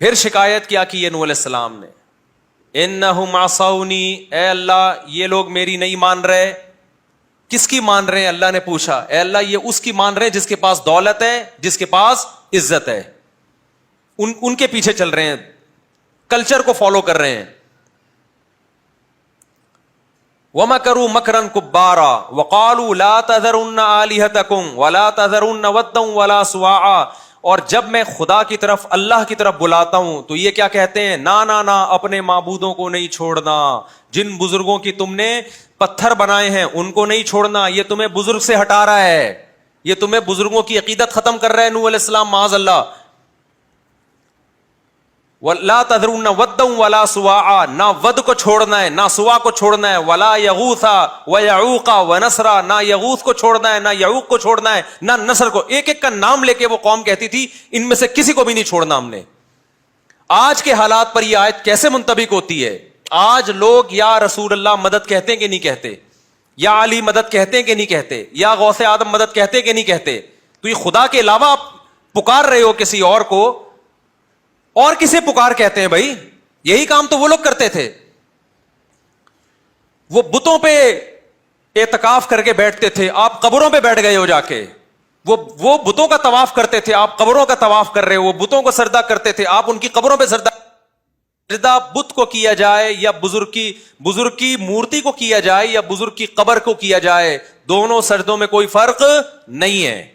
پھر شکایت کیا کی ہے نوح علیہ السلام نے, انہم عصونی, اے اللہ یہ لوگ میری نہیں مان رہے. کس کی مان رہے ہیں؟ اللہ نے پوچھا, اے اللہ یہ اس کی مان رہے ہیں جس کے پاس دولت ہے, جس کے پاس عزت ہے, ان کے پیچھے چل رہے ہیں, کلچر کو فالو کر رہے ہیں. وَمَكَرُوا مَكْرًا كُبَّارًا وَقَالُوا لَا تَذَرُنَّ آلِهَتَكُمْ وَلَا تَذَرُنَّ وَدًّا وَلَا سُوَاعًا. اور جب میں خدا کی طرف, اللہ کی طرف بلاتا ہوں تو یہ کیا کہتے ہیں؟ نا اپنے معبودوں کو نہیں چھوڑنا, جن بزرگوں کی تم نے پتھر بنائے ہیں ان کو نہیں چھوڑنا, یہ تمہیں بزرگ سے ہٹا رہا ہے, یہ تمہیں بزرگوں کی عقیدت ختم کر رہا ہے نوح علیہ السلام, معاذ اللہ. وَلَا تَذَرُنَّ وَدًّا وَلَا سُوَاعًا, نہ ود کو چھوڑنا ہے نہ سوا کو چھوڑنا ہے. وَلَا يَغُوثَ وَيَعُوقَ وَنَسْرًا, نہ یغوث کو چھوڑنا ہے نہ یعوق کو چھوڑنا ہے نہ نصر کو. ایک ایک کا نام لے کے وہ قوم کہتی تھی ان میں سے کسی کو بھی نہیں چھوڑنا ہم نے. آج کے حالات پر یہ آیت کیسے منطبق ہوتی ہے؟ آج لوگ یا رسول اللہ مدد کہتے ہیں کہ نہیں کہتے, یا علی مدد کہتے ہیں کہ نہیں کہتے, یا غوث آدم مدد کہتے ہیں کہ نہیں کہتے. تو یہ خدا کے علاوہ آپ پکار رہے ہو کسی اور کو, اور کسے پکار کہتے ہیں بھائی؟ یہی کام تو وہ لوگ کرتے تھے. وہ بتوں پہ اعتکاف کر کے بیٹھتے تھے, آپ قبروں پہ بیٹھ گئے ہو جا کے. وہ بتوں کا طواف کرتے تھے, آپ قبروں کا طواف کر رہے ہو. وہ بتوں کو سجدہ کرتے تھے, آپ ان کی قبروں پہ سجدہ بت کو کیا جائے یا بزرگ کی مورتی کو کیا جائے یا بزرگ کی قبر کو کیا جائے, دونوں سجدوں میں کوئی فرق نہیں ہے.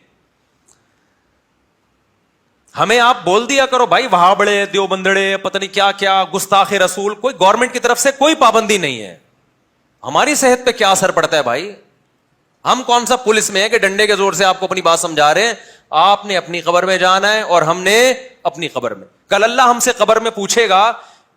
ہمیں آپ بول دیا کرو بھائی وہابڑے, دیوبندڑے, پتہ نہیں کیا کیا, گستاخ رسول. کوئی گورنمنٹ کی طرف سے کوئی پابندی نہیں ہے. ہماری صحت پہ کیا اثر پڑتا ہے بھائی؟ ہم کون سا پولیس میں ہے کہ ڈنڈے کے زور سے آپ کو اپنی بات سمجھا رہے ہیں؟ آپ نے اپنی قبر میں جانا ہے اور ہم نے اپنی قبر میں. کل اللہ ہم سے قبر میں پوچھے گا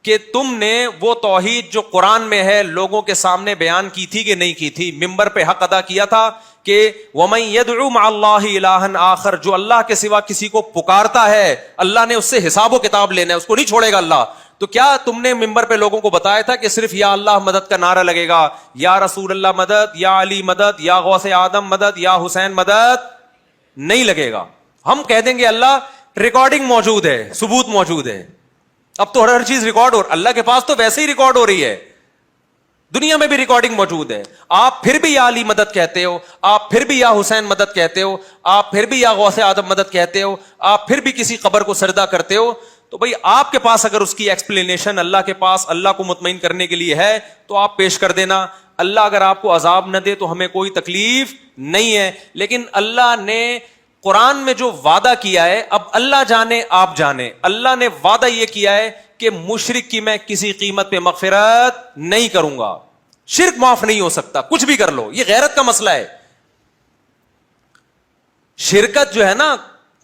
کہ تم نے وہ توحید جو قرآن میں ہے لوگوں کے سامنے بیان کی تھی کہ نہیں کی تھی, ممبر پہ حق ادا کیا تھا کہ وَمَن يَدْعُ مَعَ اللَّهِ إِلَٰهًا آخر, جو اللہ کے سوا کسی کو پکارتا ہے اللہ نے اس سے حساب و کتاب لینا ہے, اس کو نہیں چھوڑے گا اللہ. تو کیا تم نے ممبر پہ لوگوں کو بتایا تھا کہ صرف یا اللہ مدد کا نعرہ لگے گا, یا رسول اللہ مدد, یا علی مدد, یا غوث آدم مدد, یا حسین مدد؟ نہیں لگے گا. ہم کہہ دیں گے اللہ ریکارڈنگ موجود ہے, ثبوت موجود ہے. اب تو ہر چیز ریکارڈ ہو, اللہ کے پاس تو ویسے ہی ریکارڈ ہو رہی ہے, دنیا میں بھی ریکارڈنگ موجود ہے. آپ پھر بھی یا علی مدد کہتے ہو, آپ پھر بھی یا حسین مدد کہتے ہو, آپ پھر بھی یا غوث آدم مدد کہتے ہو, آپ پھر بھی کسی قبر کو سجدہ کرتے ہو. تو بھئی آپ کے پاس اگر اس کی ایکسپلینیشن اللہ کے پاس اللہ کو مطمئن کرنے کے لیے ہے تو آپ پیش کر دینا. اللہ اگر آپ کو عذاب نہ دے تو ہمیں کوئی تکلیف نہیں ہے. لیکن اللہ نے قرآن میں جو وعدہ کیا ہے, اب اللہ جانے آپ جانے, اللہ نے وعدہ یہ کیا ہے کہ مشرک کی میں کسی قیمت پہ مغفرت نہیں کروں گا. شرک معاف نہیں ہو سکتا, کچھ بھی کر لو, یہ غیرت کا مسئلہ ہے. شرکت جو ہے نا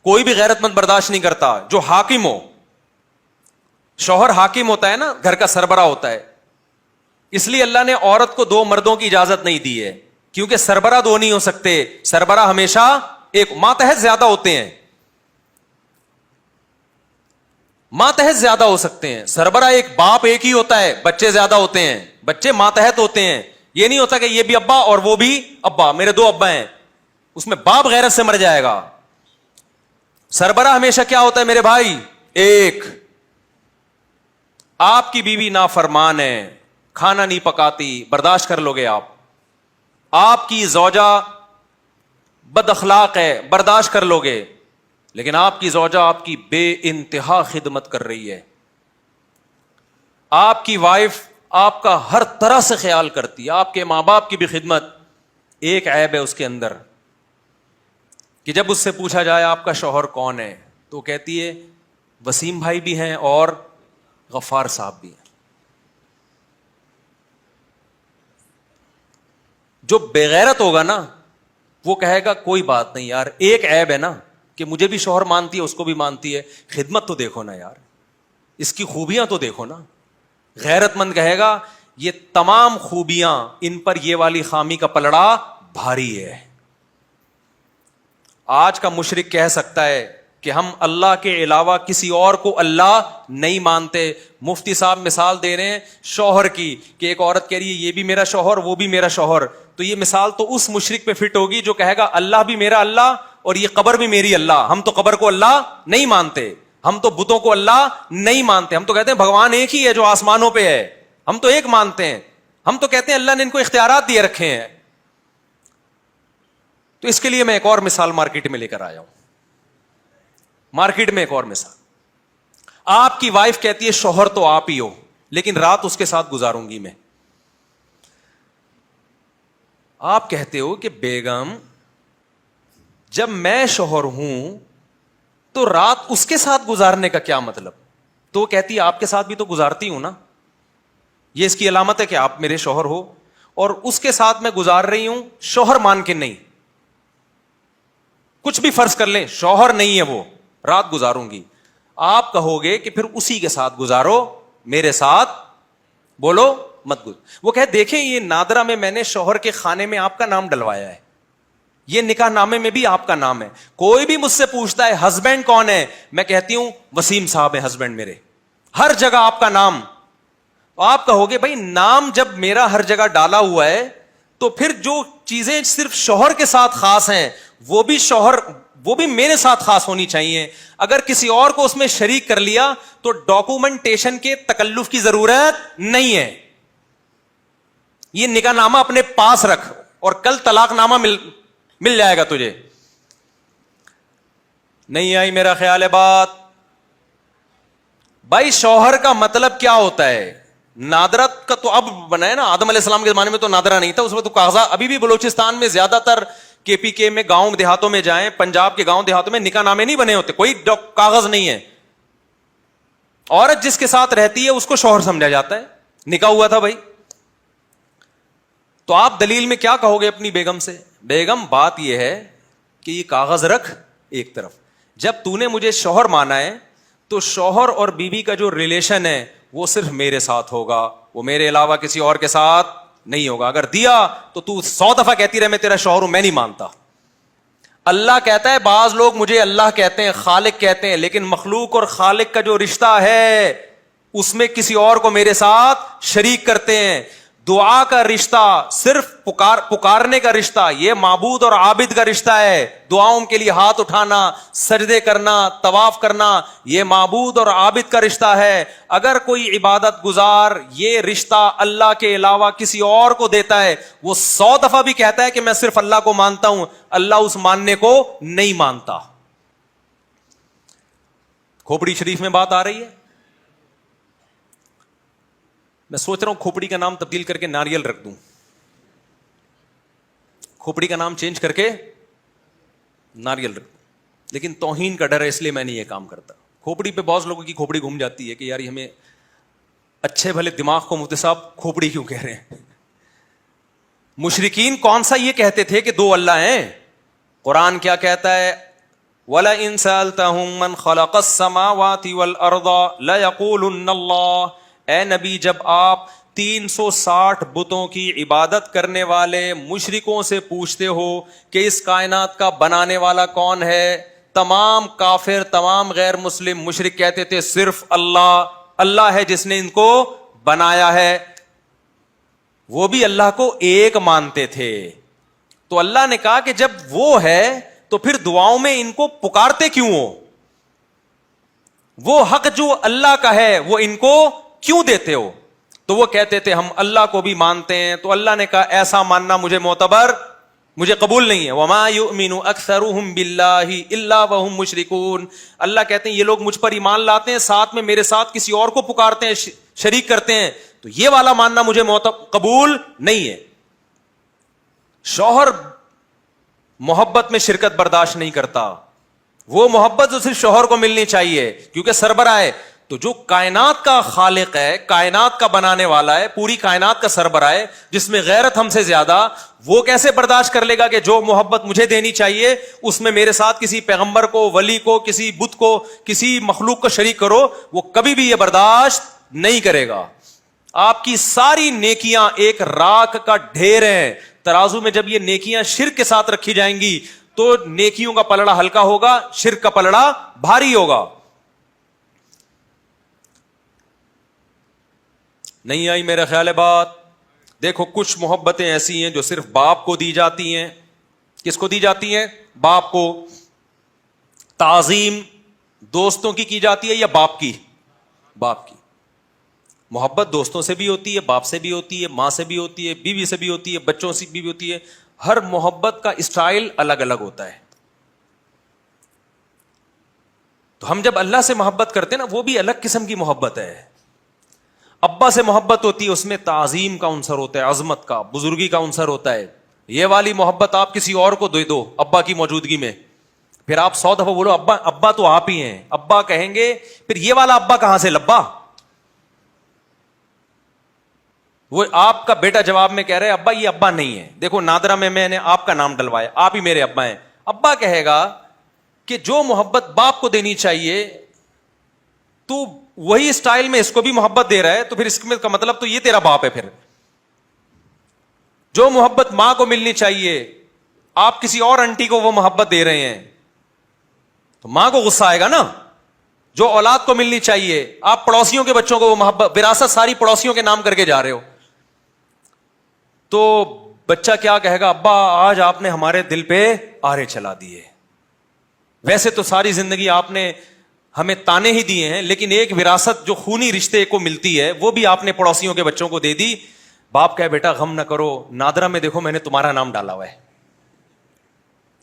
کوئی بھی غیرت مند برداشت نہیں کرتا. جو حاکم ہو, شوہر حاکم ہوتا ہے نا, گھر کا سربراہ ہوتا ہے, اس لیے اللہ نے عورت کو دو مردوں کی اجازت نہیں دی ہے, کیونکہ سربراہ دو نہیں ہو سکتے, سربراہ ہمیشہ ایک. ماتحت زیادہ ہوتے ہیں, ماتحت زیادہ ہو سکتے ہیں. سربراہ ایک باپ ایک ہی ہوتا ہے, بچے زیادہ ہوتے ہیں, بچے ماتحت ہوتے ہیں. یہ نہیں ہوتا کہ یہ بھی ابا اور وہ بھی ابا, میرے دو ابا ہیں, اس میں باپ غیرت سے مر جائے گا. سربراہ ہمیشہ کیا ہوتا ہے میرے بھائی؟ ایک. آپ کی بیوی نافرمان ہے, کھانا نہیں پکاتی, برداشت کر لو گے آپ. آپ کی زوجہ بد اخلاق ہے, برداشت کر لو گے. لیکن آپ کی زوجہ آپ کی بے انتہا خدمت کر رہی ہے, آپ کی وائف آپ کا ہر طرح سے خیال کرتی ہے, آپ کے ماں باپ کی بھی خدمت. ایک عیب ہے اس کے اندر کہ جب اس سے پوچھا جائے آپ کا شوہر کون ہے تو کہتی ہے وسیم بھائی بھی ہیں اور غفار صاحب بھی ہیں. جو بغیرت ہوگا نا وہ کہے گا کوئی بات نہیں یار, ایک عیب ہے نا کہ مجھے بھی شوہر مانتی ہے, اس کو بھی مانتی ہے, خدمت تو دیکھو نا یار, اس کی خوبیاں تو دیکھو نا. غیرت مند کہے گا یہ تمام خوبیاں, ان پر یہ والی خامی کا پلڑا بھاری ہے. آج کا مشرک کہہ سکتا ہے کہ ہم اللہ کے علاوہ کسی اور کو اللہ نہیں مانتے. مفتی صاحب مثال دے رہے ہیں شوہر کی کہ ایک عورت کہہ رہی ہے یہ بھی میرا شوہر وہ بھی میرا شوہر, تو یہ مثال تو اس مشرک پہ فٹ ہوگی جو کہے گا اللہ بھی میرا اللہ اور یہ قبر بھی میری اللہ, ہم تو قبر کو اللہ نہیں مانتے. ہم تو بتوں کو اللہ نہیں مانتے, ہم تو کہتے ہیں بھگوان ایک ہی ہے جو آسمانوں پہ ہے, ہم تو ایک مانتے ہیں, ہم تو کہتے ہیں اللہ نے ان کو اختیارات دیے رکھے ہیں. تو اس کے لیے میں ایک اور مثال مارکیٹ میں لے کر آیا ہوں. مارکیٹ میں ایک اور مثال, آپ کی وائف کہتی ہے شوہر تو آپ ہی ہو, لیکن رات اس کے ساتھ گزاروں گی میں. آپ کہتے ہو کہ بیگم جب میں شوہر ہوں تو رات اس کے ساتھ گزارنے کا کیا مطلب؟ تو وہ کہتی ہے آپ کے ساتھ بھی تو گزارتی ہوں نا, یہ اس کی علامت ہے کہ آپ میرے شوہر ہو, اور اس کے ساتھ میں گزار رہی ہوں شوہر مان کے نہیں. کچھ بھی فرض کر لیں شوہر نہیں ہے وہ, رات گزاروں گی. آپ کہو گے کہ پھر اسی کے ساتھ گزارو, میرے ساتھ بولو مت گزارو. وہ کہ دیکھیں یہ نادرہ میں نے شوہر کے خانے میں آپ کا نام ڈلوایا ہے, یہ نکاح نامے میں بھی آپ کا نام ہے. کوئی بھی مجھ سے پوچھتا ہے ہسبینڈ کون ہے, میں کہتی ہوں وسیم صاحب ہے ہسبینڈ میرے, ہر جگہ آپ کا نام. تو آپ کہو گے بھائی نام جب میرا ہر جگہ ڈالا ہوا ہے تو پھر جو چیزیں صرف شوہر کے ساتھ خاص ہیں وہ بھی میرے ساتھ خاص ہونی چاہیے. اگر کسی اور کو اس میں شریک کر لیا تو ڈاکومنٹیشن کے تکلف کی ضرورت نہیں ہے. یہ نکاح نامہ اپنے پاس رکھ اور کل طلاق نامہ مل جائے گا تجھے. نہیں آئی میرا خیال ہے بات؟ بھائی شوہر کا مطلب کیا ہوتا ہے؟ نادرت کا تو اب بنا ہے نا, آدم علیہ السلام کے زمانے میں تو نادرہ نہیں تھا, اس میں تو کاغذات. ابھی بھی بلوچستان میں زیادہ تر کے پی کے میں گاؤں دیہاتوں میں جائیں, پنجاب کے گاؤں دیہاتوں میں نکاح نامے نہیں بنے ہوتے, کوئی کاغذ نہیں ہے. عورت جس کے ساتھ رہتی ہے اس کو شوہر سمجھا جاتا ہے, نکاح ہوا تھا بھائی. تو آپ دلیل میں کیا کہو گے اپنی بیگم سے؟ بیگم بات یہ ہے کہ یہ کاغذ رکھ ایک طرف, جب تو نے مجھے شوہر مانا ہے تو شوہر اور بیوی کا جو ریلیشن ہے وہ صرف میرے ساتھ ہوگا, وہ میرے علاوہ کسی اور کے ساتھ نہیں ہوگا. اگر دیا تو 100 دفعہ کہتی رہے میں تیرا شوہر ہوں, میں نہیں مانتا. اللہ کہتا ہے, بعض لوگ مجھے اللہ کہتے ہیں, خالق کہتے ہیں, لیکن مخلوق اور خالق کا جو رشتہ ہے اس میں کسی اور کو میرے ساتھ شریک کرتے ہیں. دعا کا رشتہ صرف پکارنے کا رشتہ, یہ معبود اور عابد کا رشتہ ہے. دعاؤں کے لیے ہاتھ اٹھانا, سجدے کرنا, طواف کرنا, یہ معبود اور عابد کا رشتہ ہے. اگر کوئی عبادت گزار یہ رشتہ اللہ کے علاوہ کسی اور کو دیتا ہے, وہ 100 دفعہ بھی کہتا ہے کہ میں صرف اللہ کو مانتا ہوں, اللہ اس ماننے کو نہیں مانتا. کھوپڑی شریف میں بات آ رہی ہے. میں سوچ رہا ہوں کھوپڑی کا نام تبدیل کر کے ناریل رکھ دوں, کھوپڑی کا نام چینج کر کے ناریل رکھ دوں, لیکن توہین کا ڈر ہے اس لیے میں نہیں یہ کام کرتا. کھوپڑی پہ بہت لوگوں کی کھوپڑی گھوم جاتی ہے کہ یار ہمیں اچھے بھلے دماغ کو مفتی صاحب کھوپڑی کیوں کہہ رہے ہیں. مشرکین کون سا یہ کہتے تھے کہ 2 اللہ ہیں؟ قرآن کیا کہتا ہے؟ وَلَئِن سَأَلْتَهُم مَّنْ خَلَقَ السَّمَاوَاتِ وَالْأَرْضَ لَيَقُولُنَّ اللَّهُ. اے نبی جب آپ 360 بتوں کی عبادت کرنے والے مشرکوں سے پوچھتے ہو کہ اس کائنات کا بنانے والا کون ہے, تمام کافر, تمام غیر مسلم مشرک کہتے تھے صرف اللہ, اللہ ہے جس نے ان کو بنایا ہے. وہ بھی اللہ کو ایک مانتے تھے. تو اللہ نے کہا کہ جب وہ ہے تو پھر دعاؤں میں ان کو پکارتے کیوں ہو؟ وہ حق جو اللہ کا ہے وہ ان کو کیوں دیتے ہو؟ تو وہ کہتے تھے ہم اللہ کو بھی مانتے ہیں. تو اللہ نے کہا ایسا ماننا مجھے معتبر, مجھے قبول نہیں ہے. وما یؤمن اکثرهم باللہ الا وهم مشرکون. اللہ کہتے ہیں یہ لوگ مجھ پر ایمان لاتے ہیں, ساتھ میں میرے ساتھ کسی اور کو پکارتے ہیں, شریک کرتے ہیں, تو یہ والا ماننا مجھے قبول نہیں ہے. شوہر محبت میں شرکت برداشت نہیں کرتا, وہ محبت جو صرف شوہر کو ملنی چاہیے کیونکہ سربراہ ہے. تو جو کائنات کا خالق ہے, کائنات کا بنانے والا ہے, پوری کائنات کا سربراہ ہے, جس میں غیرت ہم سے زیادہ, وہ کیسے برداشت کر لے گا کہ جو محبت مجھے دینی چاہیے اس میں میرے ساتھ کسی پیغمبر کو, ولی کو, کسی بت کو, کسی مخلوق کو شریک کرو؟ وہ کبھی بھی یہ برداشت نہیں کرے گا. آپ کی ساری نیکیاں ایک راکھ کا ڈھیر ہیں, ترازو میں جب یہ نیکیاں شرک کے ساتھ رکھی جائیں گی تو نیکیوں کا پلڑا ہلکا ہوگا, شرک کا پلڑا بھاری ہوگا. نہیں آئی میرا خیال ہے بات؟ دیکھو کچھ محبتیں ایسی ہیں جو صرف باپ کو دی جاتی ہیں. کس کو دی جاتی ہیں؟ باپ کو. تعظیم دوستوں کی جاتی ہے یا باپ کی؟ باپ کی محبت دوستوں سے بھی ہوتی ہے، باپ سے بھی ہوتی ہے، ماں سے بھی ہوتی ہے، بیوی سے بھی ہوتی ہے، بچوں سے بھی ہوتی ہے. ہر محبت کا اسٹائل الگ الگ ہوتا ہے. تو ہم جب اللہ سے محبت کرتے ہیں نا، وہ بھی الگ قسم کی محبت ہے. ابا سے محبت ہوتی ہے، اس میں تعظیم کا عنصر ہوتا ہے، عظمت کا، بزرگی کا عنصر ہوتا ہے. یہ والی محبت آپ کسی اور کو دے دو ابا کی موجودگی میں، پھر آپ 100 دفعہ بولو ابا ابا تو آپ ہی ہیں، ابا کہیں گے پھر یہ والا ابا کہاں سے لبا؟ وہ آپ کا بیٹا جواب میں کہہ رہے ابا یہ ابا نہیں ہے، دیکھو نادرا میں نے آپ کا نام ڈلوایا، آپ ہی میرے ابا ہیں. ابا کہے گا کہ جو محبت باپ کو دینی چاہیے تو وہی اسٹائل میں اس کو بھی محبت دے رہا ہے، تو پھر اس کا مطلب تو یہ تیرا باپ ہے. پھر جو محبت ماں کو ملنی چاہیے آپ کسی اور انٹی کو وہ محبت دے رہے ہیں تو ماں کو غصہ آئے گا نا. جو اولاد کو ملنی چاہیے آپ پڑوسیوں کے بچوں کو وہ محبت، وراثت ساری پڑوسیوں کے نام کر کے جا رہے ہو. تو بچہ کیا کہے گا؟ ابا آج آپ نے ہمارے دل پہ آرے چلا دیے. ویسے تو ساری زندگی آپ نے ہمیں تانے ہی دیے ہیں، لیکن ایک وراثت جو خونی رشتے کو ملتی ہے وہ بھی آپ نے پڑوسیوں کے بچوں کو دے دی. باپ کہے بیٹا غم نہ کرو، نادرا میں دیکھو میں نے تمہارا نام ڈالا ہوا ہے.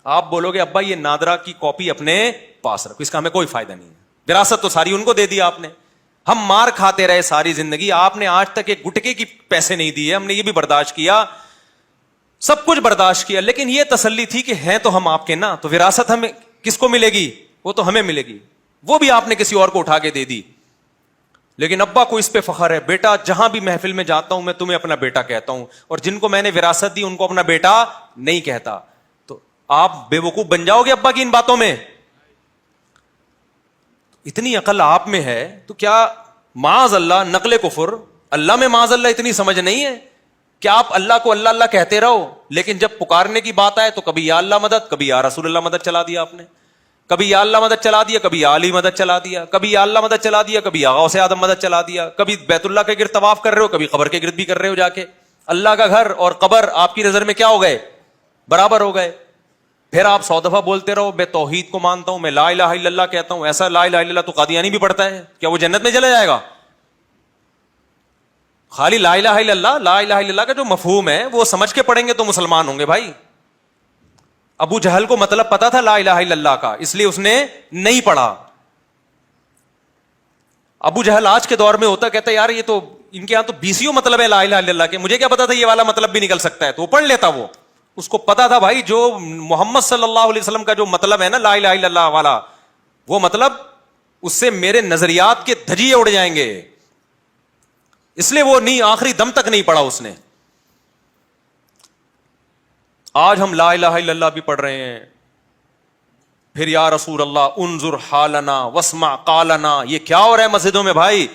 آپ بولو گے ابا یہ نادرا کی کاپی اپنے پاس رکھو، اس کا ہمیں کوئی فائدہ نہیں ہے، وراثت تو ساری ان کو دے دی آپ نے. ہم مار کھاتے رہے ساری زندگی، آپ نے آج تک ایک گٹکے کی پیسے نہیں دیے، ہم نے یہ بھی برداشت کیا، سب کچھ برداشت کیا، لیکن یہ تسلی تھی کہ ہیں تو ہم آپ کے نا، تو وراثت ہمیں کس کو ملے گی؟ وہ تو ہمیں ملے گی. وہ بھی آپ نے کسی اور کو اٹھا کے دے دی. لیکن ابا کو اس پہ فخر ہے، بیٹا جہاں بھی محفل میں جاتا ہوں میں تمہیں اپنا بیٹا کہتا ہوں، اور جن کو میں نے وراثت دی ان کو اپنا بیٹا نہیں کہتا. تو آپ بے وقوف بن جاؤ گے ابا کی ان باتوں میں. اتنی عقل آپ میں ہے تو کیا معاذ اللہ نقل کفر، اللہ میں معاذ اللہ اتنی سمجھ نہیں ہے کہ آپ اللہ کو اللہ اللہ کہتے رہو، لیکن جب پکارنے کی بات آئے تو کبھی یا اللہ مدد، کبھی یا رسول اللہ مدد چلا دیا آپ نے، کبھی یا اللہ مدد چلا دیا، کبھی یا علی مدد چلا دیا، کبھی یا اللہ مدد چلا دیا، کبھی یا غوث اعظم مدد چلا دیا، کبھی بیت اللہ کے گرد طواف کر رہے ہو، کبھی قبر کے گرد بھی کر رہے ہو جا کے. اللہ کا گھر اور قبر آپ کی نظر میں کیا ہو گئے؟ برابر ہو گئے. پھر آپ 100 دفعہ بولتے رہو میں توحید کو مانتا ہوں، میں لا الہ الا اللہ کہتا ہوں. ایسا لا الہ الا اللہ تو قادیانی بھی پڑھتا ہے، کیا وہ جنت میں چلا جائے گا؟ خالی لا الہ الا اللہ، لا الہ الا اللہ کا جو مفہوم ہے وہ سمجھ کے پڑھیں گے تو مسلمان ہوں گے بھائی. ابو جہل کو مطلب پتا تھا لا الہ الا اللہ کا، اس لیے اس نے نہیں پڑھا. ابو جہل آج کے دور میں ہوتا کہتا ہے یار یہ تو ان کے یہاں تو 20 مطلب ہے لا الہ الا اللہ کے، مجھے کیا پتا تھا یہ والا مطلب بھی نکل سکتا ہے، تو وہ پڑھ لیتا. وہ اس کو پتا تھا بھائی جو محمد صلی اللہ علیہ وسلم کا جو مطلب ہے نا لا الہ الا اللہ والا، وہ مطلب اس سے میرے نظریات کے دھجیے اڑ جائیں گے، اس لیے وہ نہیں آخری دم تک نہیں پڑھا اس نے. آج ہم لا الہ الا اللہ بھی پڑھ رہے ہیں، پھر یا رسول اللہ انظر حالنا واسمع قالنا. یہ کیا ہو رہا ہے مسجدوں میں بھائی؟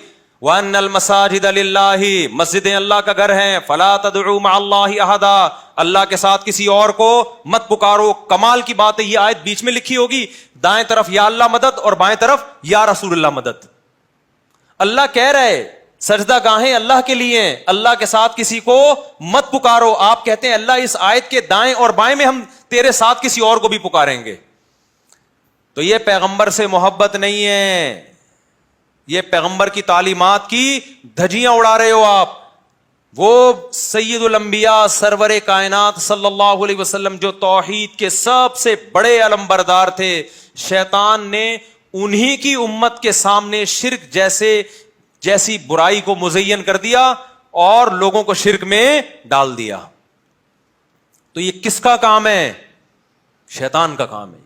وَأَنَّ الْمَسَاجِدَ لِلَّهِ، مسجدیں اللہ کا گھر ہیں، فَلَا تَدْعُوا مَعَ اللَّهِ أَحَدًا، اللہ کے ساتھ کسی اور کو مت پکارو. کمال کی بات ہے یہ آیت بیچ میں لکھی ہوگی، دائیں طرف یا اللہ مدد اور بائیں طرف یا رسول اللہ مدد. اللہ کہہ رہے سجدہ گاہیں اللہ کے لیے ہیں، اللہ کے ساتھ کسی کو مت پکارو. آپ کہتے ہیں اللہ اس آیت کے دائیں اور بائیں میں ہم تیرے ساتھ کسی اور کو بھی پکاریں گے. تو یہ پیغمبر سے محبت نہیں ہے، یہ پیغمبر کی تعلیمات کی دھجیاں اڑا رہے ہو آپ. وہ سید الانبیاء سرور کائنات صلی اللہ علیہ وسلم جو توحید کے سب سے بڑے علمبردار تھے، شیطان نے انہی کی امت کے سامنے شرک جیسی برائی کو مزین کر دیا اور لوگوں کو شرک میں ڈال دیا. تو یہ کس کا کام ہے؟ شیطان کا کام ہے،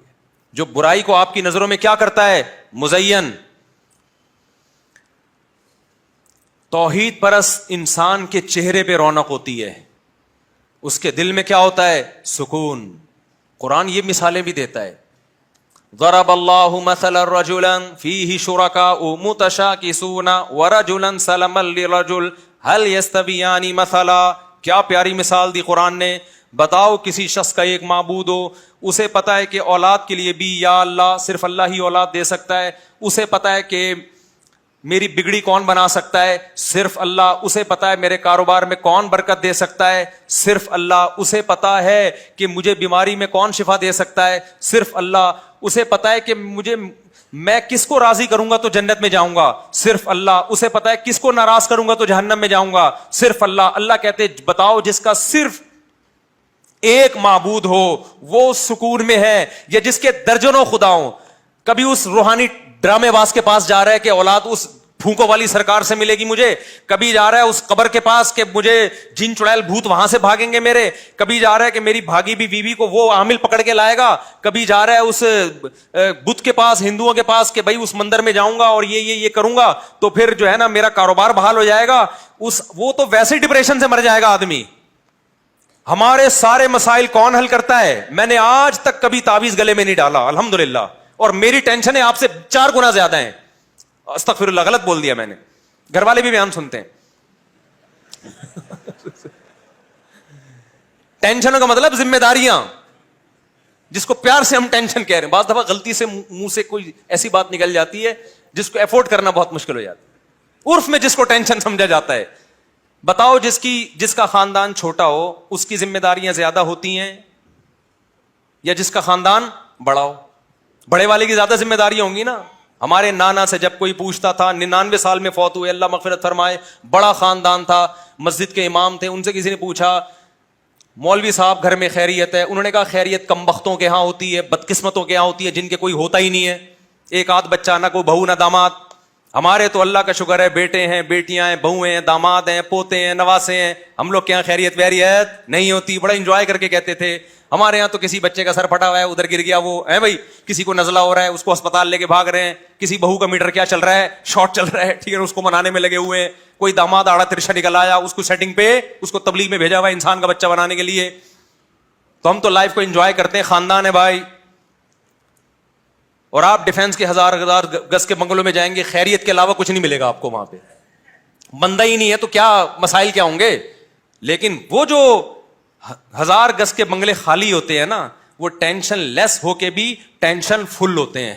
جو برائی کو آپ کی نظروں میں کیا کرتا ہے؟ مزین. توحید پرست انسان کے چہرے پہ رونق ہوتی ہے، اس کے دل میں کیا ہوتا ہے؟ سکون. قرآن یہ مثالیں بھی دیتا ہے. ضرب اللہ مثلا رجلا فیہ شرکاء متشاکسون ورجلا سلما لرجل هل یستویان مثلا. کیا پیاری مثال دی قرآن نے. بتاؤ کسی شخص کا ایک معبود ہو، اسے پتا ہے کہ اولاد کے لیے بھی یا اللہ صرف اللہ ہی اولاد دے سکتا ہے، اسے پتا ہے کہ میری بگڑی کون بنا سکتا ہے؟ صرف اللہ. اسے پتا ہے میرے کاروبار میں کون برکت دے سکتا ہے؟ صرف اللہ. اسے پتا ہے کہ مجھے بیماری میں کون شفا دے سکتا ہے؟ صرف اللہ. اسے پتا ہے کہ مجھے میں کس کو راضی کروں گا تو جنت میں جاؤں گا؟ صرف اللہ. اسے پتا ہے کس کو ناراض کروں گا تو جہنم میں جاؤں گا؟ صرف اللہ. اللہ کہتے بتاؤ جس کا صرف ایک معبود ہو وہ سکون میں ہے یا جس کے درجنوں خدا ہوں؟ کبھی اس روحانی ڈرامے باز کے پاس جا رہا ہے کہ اولاد اس پھونکوں والی سرکار سے ملے گی مجھے، کبھی جا رہا ہے اس قبر کے پاس کہ مجھے جن چڑیل بھوت وہاں سے بھاگیں گے میرے، کبھی جا رہا ہے کہ میری بھاگی بھی بیوی کو وہ عامل پکڑ کے لائے گا، کبھی جا رہا ہے اس بت کے پاس، ہندوؤں کے پاس کہ بھائی اس مندر میں جاؤں گا اور یہ کروں گا تو پھر جو ہے نا میرا کاروبار بحال ہو جائے گا. وہ تو ویسے ڈپریشن سے مر جائے گا آدمی. ہمارے سارے مسائل کون حل کرتا ہے؟ میں نے آج تک کبھی تعویذ گلے میں نہیں ڈالا الحمدللہ، اور میری ٹینشنیں آپ سے 4 گنا زیادہ ہیں. استغفر اللہ، غلط بول دیا میں نے. گھر والے بھی بیان سنتے ہیں. ٹینشنوں کا مطلب ذمہ داریاں، جس کو پیار سے ہم ٹینشن کہہ رہے ہیں. بعض دفعہ غلطی سے منہ سے کوئی ایسی بات نکل جاتی ہے جس کو افورڈ کرنا بہت مشکل ہو جاتا ہے. عرف میں جس کو ٹینشن سمجھا جاتا ہے. بتاؤ جس کا خاندان چھوٹا ہو اس کی ذمہ داریاں زیادہ ہوتی ہیں یا جس کا خاندان بڑا ہو؟ بڑے والے کی زیادہ ذمہ داریاں ہوں گی نا. ہمارے نانا سے جب کوئی پوچھتا تھا، 99 سال میں فوت ہوئے، اللہ مغفرت فرمائے، بڑا خاندان تھا، مسجد کے امام تھے. ان سے کسی نے پوچھا مولوی صاحب گھر میں خیریت ہے؟ انہوں نے کہا خیریت کم بختوں کے ہاں ہوتی ہے، بدقسمتوں کے ہاں ہوتی ہے، جن کے کوئی ہوتا ہی نہیں ہے، ایک آدھ بچہ، نہ کوئی بہو نہ داماد. ہمارے تو اللہ کا شکر ہے بیٹے ہیں، بیٹیاں ہیں، بہویں ہیں، داماد ہیں، پوتے ہیں، نواسے ہیں. ہم لوگ کے یہاں خیریت ویریت نہیں ہوتی. بڑا انجوائے کر کے کہتے تھے ہمارے یہاں تو کسی بچے کا سر پھٹا ہوا ہے، ادھر گر گیا، وہ ہے بھائی، کسی کو نزلہ ہو رہا ہے اس کو اسپتال لے کے بھاگ رہے ہیں، کسی بہو کا میٹر کیا چل رہا ہے، شارٹ چل رہا ہے، ٹھیک ہے، اس کو منانے میں لگے ہوئے ہیں. کوئی داماد آڑا ترشا نکل آیا، اس کو سیٹنگ پہ، اس کو تبلیغ میں بھیجا ہوا ہے انسان کا بچہ بنانے کے لیے. تو ہم تو لائف کو انجوائے کرتے ہیں. خاندان ہے بھائی. اور آپ ڈیفینس کے 1000 گز کے بنگلوں میں جائیں گے، خیریت کے علاوہ کچھ نہیں ملے گا آپ کو وہاں پہ. بندہ ہی نہیں ہے تو کیا مسائل کیا ہوں گے. لیکن وہ جو 1000 گز کے بنگلے خالی ہوتے ہیں نا، وہ ٹینشن لیس ہو کے بھی ٹینشن فل ہوتے ہیں،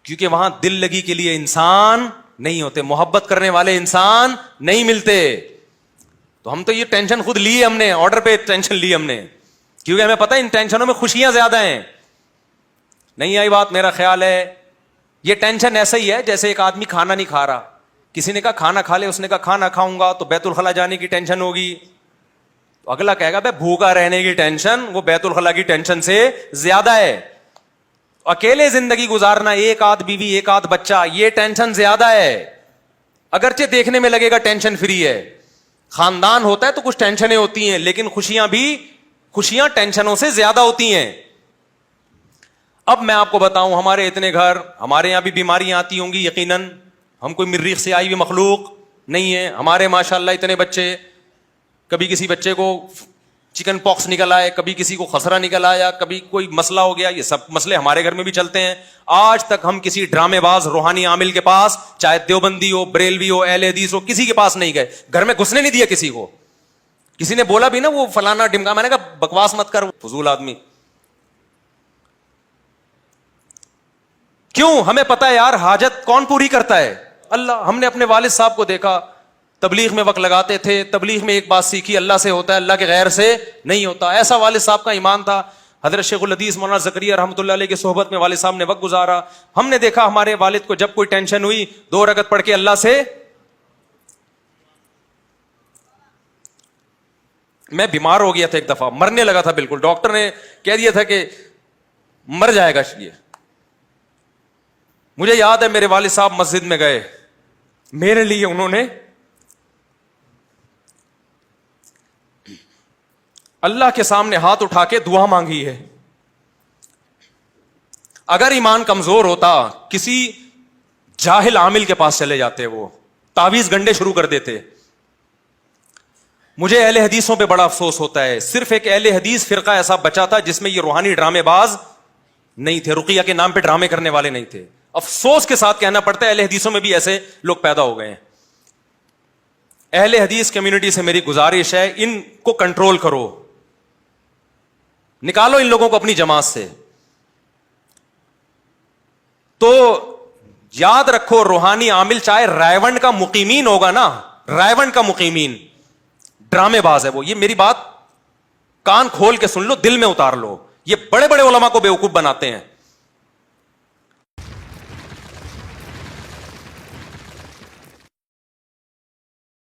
کیونکہ وہاں دل لگی کے لیے انسان نہیں ہوتے، محبت کرنے والے انسان نہیں ملتے. تو ہم تو یہ ٹینشن خود لی، ہم نے آرڈر پہ ٹینشن لی ہم نے، کیونکہ ہمیں پتہ ہے ان ٹینشنوں میں خوشیاں زیادہ ہیں. نہیں آئی بات؟ میرا خیال ہے یہ ٹینشن ایسا ہی ہے جیسے ایک آدمی کھانا نہیں کھا رہا، کسی نے کہا کھانا کھا لے، اس نے کہا کھانا کھاؤں گا تو بیت الخلا جانے کی ٹینشن ہوگی. تو اگلا کہے گا بھائی بھوکا رہنے کی ٹینشن وہ بیت الخلا کی ٹینشن سے زیادہ ہے. اکیلے زندگی گزارنا، ایک آدھ بیوی، ایک آدھ بچہ، یہ ٹینشن زیادہ ہے. اگرچہ دیکھنے میں لگے گا ٹینشن فری ہے. خاندان ہوتا ہے تو کچھ ٹینشنیں ہوتی ہیں، لیکن خوشیاں ٹینشنوں سے زیادہ ہوتی ہیں. اب میں آپ کو بتاؤں، ہمارے اتنے گھر، ہمارے یہاں بھی بیماریاں آتی ہوں گی یقیناً، ہم کوئی مریخ سے آئی ہوئی مخلوق نہیں ہے. ہمارے ماشاءاللہ اتنے بچے، کبھی کسی بچے کو چکن پاکس نکل آئے، کبھی کسی کو خسرہ نکل آیا، کبھی کوئی مسئلہ ہو گیا. یہ سب مسئلے ہمارے گھر میں بھی چلتے ہیں. آج تک ہم کسی ڈرامے باز روحانی عامل کے پاس، چاہے دیوبندی ہو، بریلوی ہو، اہل حدیث ہو، کسی کے پاس نہیں گئے. گھر میں گھسنے نہیں دیا کسی کو. کسی نے بولا بھی نا وہ فلانا ڈمکا، میں نے کہا بکواس مت کر، فضول آدمی. کیوں؟ ہمیں پتا ہے یار حاجت کون پوری کرتا ہے؟ اللہ. ہم نے اپنے والد صاحب کو دیکھا، تبلیغ میں وقت لگاتے تھے، تبلیغ میں ایک بات سیکھی، اللہ سے ہوتا ہے، اللہ کے غیر سے نہیں ہوتا. ایسا والد صاحب کا ایمان تھا. حضرت شیخ الحدیث مولانا زکریا رحمۃ اللہ علیہ کی صحبت میں والد صاحب نے وقت گزارا. ہم نے دیکھا ہمارے والد کو جب کوئی ٹینشن ہوئی 2 رکعت پڑھ کے اللہ سے. میں بیمار ہو گیا تھا ایک دفعہ، مرنے لگا تھا بالکل، ڈاکٹر نے کہہ دیا تھا کہ مر جائے گا یہ. مجھے یاد ہے میرے والد صاحب مسجد میں گئے، میرے لیے انہوں نے اللہ کے سامنے ہاتھ اٹھا کے دعا مانگی ہے. اگر ایمان کمزور ہوتا کسی جاہل عامل کے پاس چلے جاتے، وہ تعویذ گنڈے شروع کر دیتے. مجھے اہل حدیثوں پہ بڑا افسوس ہوتا ہے. صرف ایک اہل حدیث فرقہ ایسا بچا تھا جس میں یہ روحانی ڈرامے باز نہیں تھے، رقیہ کے نام پہ ڈرامے کرنے والے نہیں تھے. افسوس کے ساتھ کہنا پڑتا ہے اہل حدیثوں میں بھی ایسے لوگ پیدا ہو گئے ہیں. اہل حدیث کمیونٹی سے میری گزارش ہے، ان کو کنٹرول کرو، نکالو ان لوگوں کو اپنی جماعت سے. تو یاد رکھو روحانی عامل چاہے رائے کا مقیمین ہوگا نا، رائے کا مقیمین ڈرامے باز ہے وہ. یہ میری بات کان کھول کے سن لو، دل میں اتار لو. یہ بڑے بڑے علماء کو بیوقوف بناتے ہیں.